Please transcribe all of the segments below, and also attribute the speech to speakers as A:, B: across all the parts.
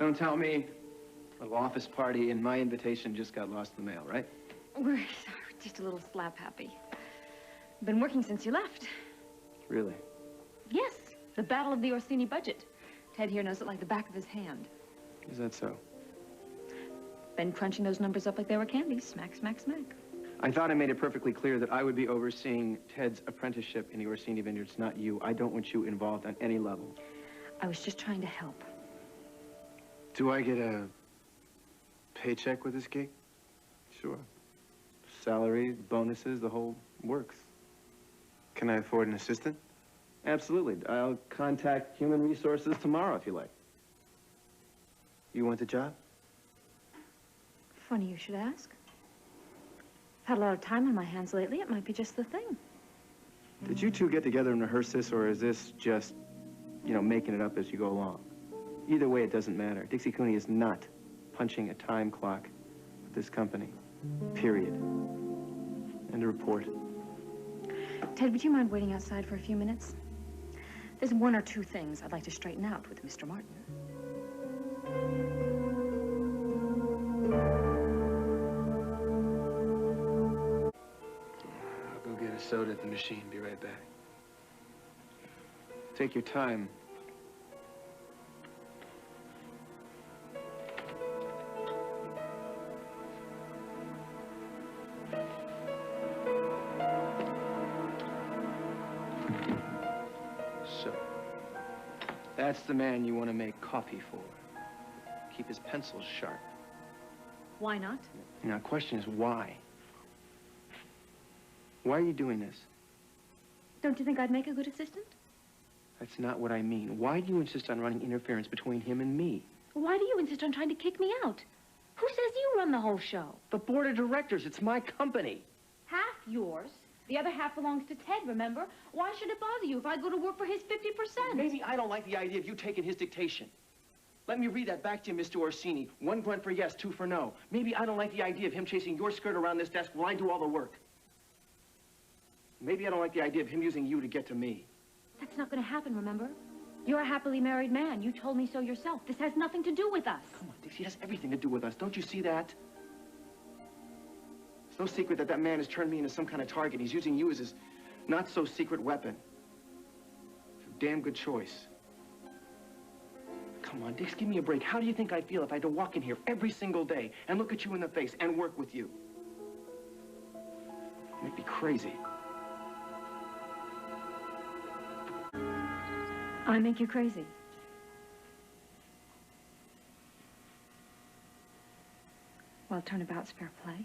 A: Don't tell me. A little office party and my invitation just got lost in the mail, right?
B: We're just a little slap happy. Been working since you left.
A: Really?
B: Yes, the battle of the Orsini budget. Ted here knows it like the back of his hand.
A: Is that so?
B: Been crunching those numbers up like they were candy. Smack, smack, smack.
A: I thought I made it perfectly clear that I would be overseeing Ted's apprenticeship in the Orsini vineyards, not you. I don't want you involved on any level.
B: I was just trying to help.
A: Do I get a paycheck with this gig? Sure. Salary, bonuses, the whole works. Can I afford an assistant? Absolutely. I'll contact human resources tomorrow if you like. You want the job?
B: Funny you should ask. I've had a lot of time on my hands lately. It might be just the thing.
A: Did you two get together and rehearse this, or is this just, you know, making it up as you go along? Either way, it doesn't matter. Dixie Cooney is not punching a time clock with this company. Period. And a report.
B: Ted, would you mind waiting outside for a few minutes? There's one or two things I'd like to straighten out with Mr. Martin.
A: I'll go get a soda at the machine. Be right back. Take your time. So, that's the man you want to make coffee for. Keep his pencils sharp.
B: Why not?
A: Now, the question is why? Why are you doing this?
B: Don't you think I'd make a good assistant?
A: That's not what I mean. Why do you insist on running interference between him and me?
B: Why do you insist on trying to kick me out? Who says you run the whole show?
A: The board of directors. It's my company.
B: Half yours. The other half belongs to Ted, remember? Why should it bother you if I go to work for his 50%?
A: Maybe I don't like the idea of you taking his dictation. Let me read that back to you, Mr. Orsini. 1 grunt for yes, 2 for no. Maybe I don't like the idea of him chasing your skirt around this desk while I do all the work. Maybe I don't like the idea of him using you to get to me.
B: That's not going to happen, remember? You're a happily married man. You told me so yourself. This has nothing to do with us.
A: Come on, Dixie, it has everything to do with us. Don't you see that? It's no secret that that man has turned me into some kind of target. He's using you as his not-so-secret weapon. It's a damn good choice. Come on, Dix, give me a break. How do you think I'd feel if I had to walk in here every single day and look at you in the face and work with you? You'd be crazy.
B: I make you crazy. Well, turnabout's fair play.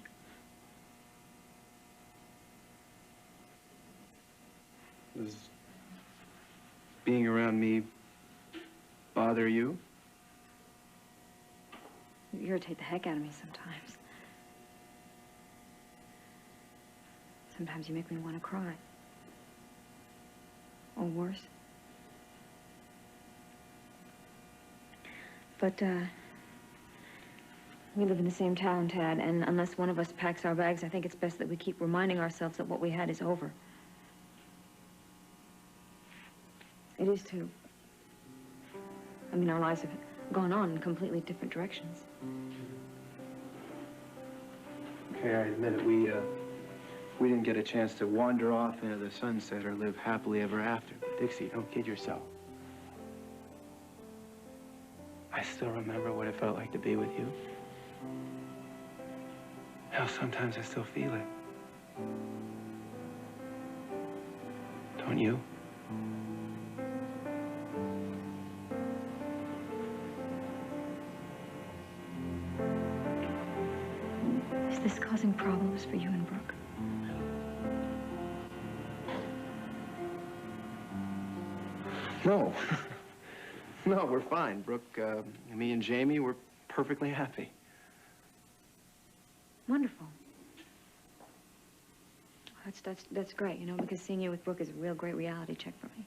A: Does being around me bother you?
B: You irritate the heck out of me sometimes. Sometimes you make me want to cry. Or worse. But, we live in the same town, Tad, and unless one of us packs our bags, I think it's best that we keep reminding ourselves that what we had is over. It is, too. I mean, our lives have gone on in completely different directions.
A: Okay, I admit it. We didn't get a chance to wander off into the sunset or live happily ever after. But Dixie, don't kid yourself. I still remember what it felt like to be with you. Hell, sometimes I still feel it. Don't you?
B: Is this causing problems for you and Brooke?
A: No. No, we're fine. Brooke, me and Jamie, we're perfectly happy.
B: Wonderful. That's great, you know, because seeing you with Brooke is a real great reality check for me.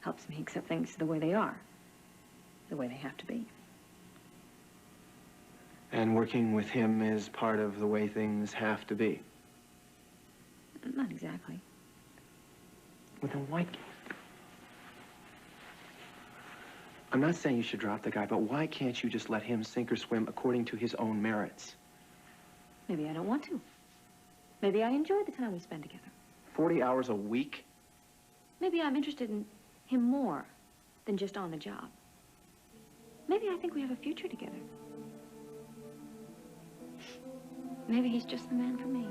B: Helps me accept things the way they are, the way they have to be.
A: And working with him is part of the way things have to be.
B: Not exactly.
A: Well, then why... I'm not saying you should drop the guy, but why can't you just let him sink or swim according to his own merits?
B: Maybe I don't want to. Maybe I enjoy the time we spend together.
A: 40 hours a week?
B: Maybe I'm interested in him more than just on the job. Maybe I think we have a future together. Maybe he's just the man for me.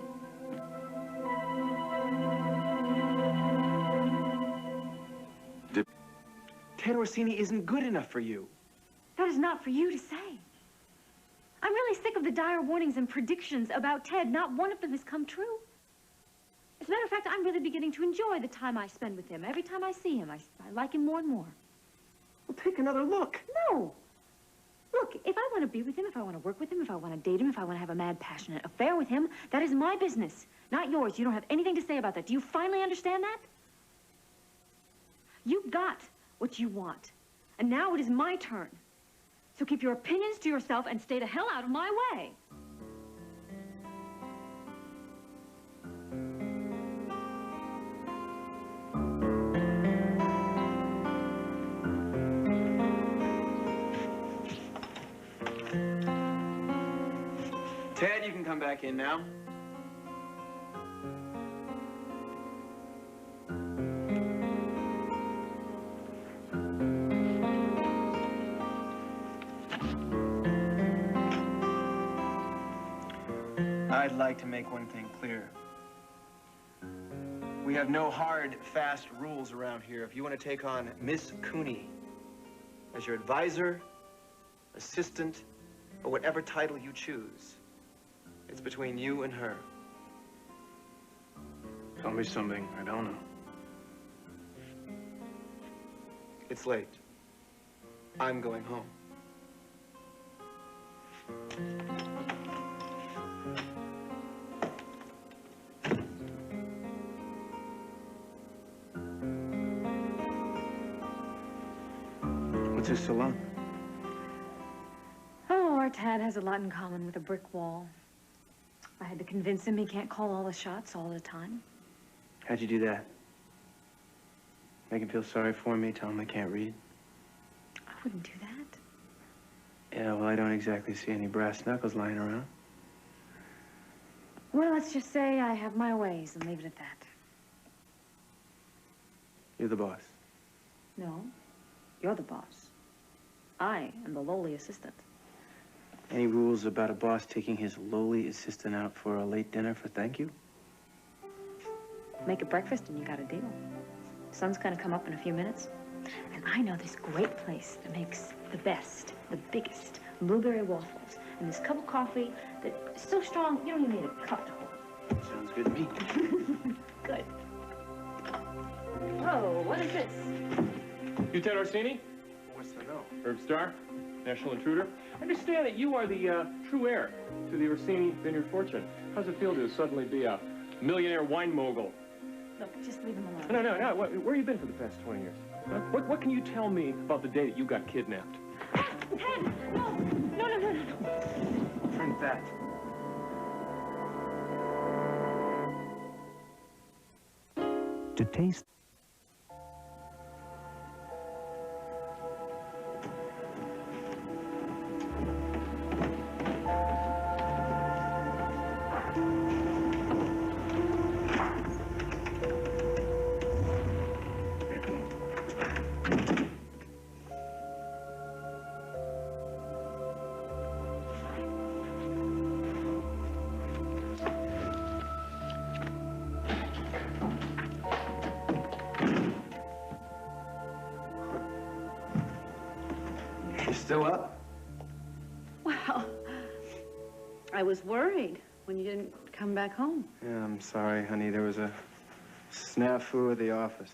A: Ted Orsini isn't good enough for you.
B: That is not for you to say. I'm really sick of the dire warnings and predictions about Ted. Not one of them has come true. As a matter of fact, I'm really beginning to enjoy the time I spend with him. Every time I see him, I like him more and more.
A: Well, take another look.
B: No. Look, if I want to be with him, if I want to work with him, if I want to date him, if I want to have a mad, passionate affair with him, that is my business, not yours. You don't have anything to say about that. Do you finally understand that? You got what you want, and now it is my turn. So keep your opinions to yourself and stay the hell out of my way.
A: Ted, you can come back in now. I'd like to make one thing clear. We have no hard, fast rules around here. If you want to take on Miss Cooney as your advisor, assistant, or whatever title you choose, it's between you and her. Tell me something I don't know. It's late. I'm going home. What's this so long?
B: Oh, our Tad has a lot in common with a brick wall. I had to convince him he can't call all the shots all the time.
A: How'd you do that? Make him feel sorry for me, tell him I can't read?
B: I wouldn't do that.
A: Yeah, well, I don't exactly see any brass knuckles lying around.
B: Well, let's just say I have my ways and leave it at that.
A: You're the boss.
B: No, you're the boss. I am the lowly assistant.
A: Any rules about a boss taking his lowly assistant out for a late dinner for thank you?
B: Make a breakfast and you got a deal. Sun's gonna come up in a few minutes. And I know this great place that makes the best, the biggest blueberry waffles. And this cup of coffee that is so strong, you don't even need a cup to hold.
A: Sounds good to me.
B: Good. Oh, what is this?
C: You Ted Orsini?
A: What's the no?
C: Herb Starr? National Intruder? I understand that you are the true heir to the Orsini vineyard fortune. How's it feel to suddenly be a millionaire wine mogul?
B: Look, just leave him alone.
C: No. Where have you been for the past 20 years? Huh? What can you tell me about the day that you got kidnapped?
B: Ted! No!
A: Print that.
D: To taste
A: Still up?
E: Well, I was worried when you didn't come back home.
A: Yeah, I'm sorry, honey. There was a snafu at the office.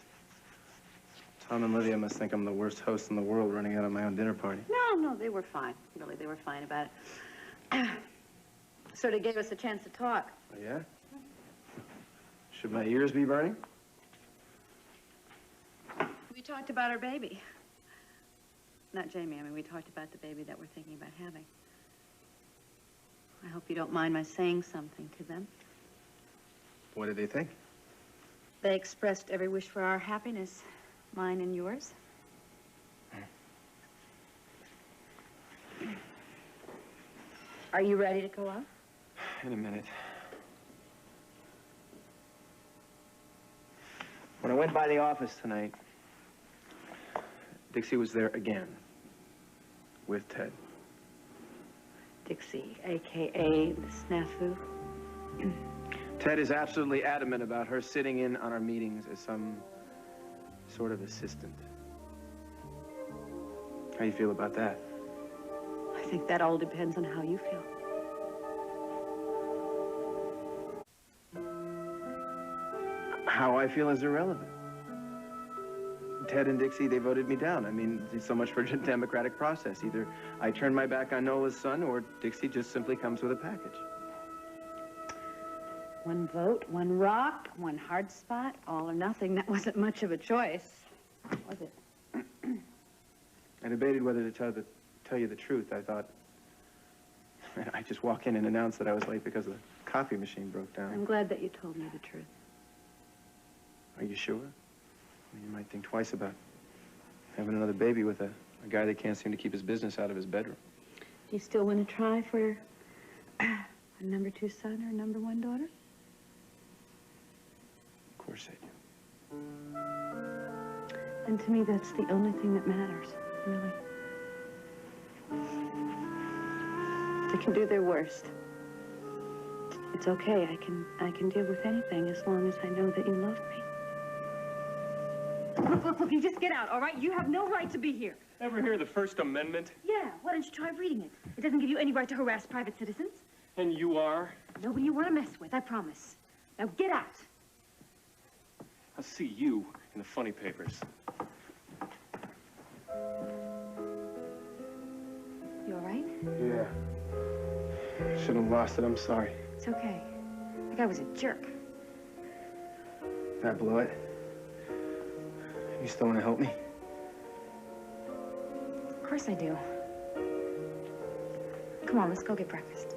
A: Tom and Lydia must think I'm the worst host in the world running out of my own dinner party.
E: No, they were fine. Really, they were fine about it. Sort of gave us a chance to talk.
A: Oh, yeah? Should my ears be burning?
E: We talked about our baby. Not Jamie, I mean, we talked about the baby that we're thinking about having. I hope you don't mind my saying something to them.
A: What did they think?
E: They expressed every wish for our happiness, mine and yours.
B: Are you ready to go out?
A: In a minute. When I went by the office tonight, Dixie was there again. With Ted.
E: Dixie, a.k.a. the snafu.
A: Ted is absolutely adamant about her sitting in on our meetings as some sort of assistant. How do you feel about that?
E: I think that all depends on how you feel.
A: How I feel is irrelevant. Ted and Dixie, they voted me down. I mean, so much for a democratic process. Either I turn my back on Nola's son, or Dixie just simply comes with a package.
E: One vote, one rock, one hard spot, all or nothing. That wasn't much of a choice, was it?
A: I debated whether to tell you the truth. I thought I'd just walk in and announce that I was late because the coffee machine broke down.
E: I'm glad that you told me the truth.
A: Are you sure? I mean, you might think twice about having another baby with a guy that can't seem to keep his business out of his bedroom.
E: Do you still want to try for a number 2 son or number 1 daughter?
A: Of course I do.
E: And to me, that's the only thing that matters, really. They can do their worst. It's okay. I can deal with anything as long as I know that you love me. Look, you just get out, all right? You have no right to be here.
C: Ever hear the First Amendment?
B: Yeah, why don't you try reading it? It doesn't give you any right to harass private citizens.
C: And you are?
B: Nobody you want to mess with, I promise. Now get out.
C: I'll see you in the funny papers.
B: You all right?
A: Yeah. Should have lost it. I'm sorry.
B: It's okay. That guy was a jerk.
A: Did I blow it? You still want to help me?
B: Of course I do. Come on, let's go get breakfast.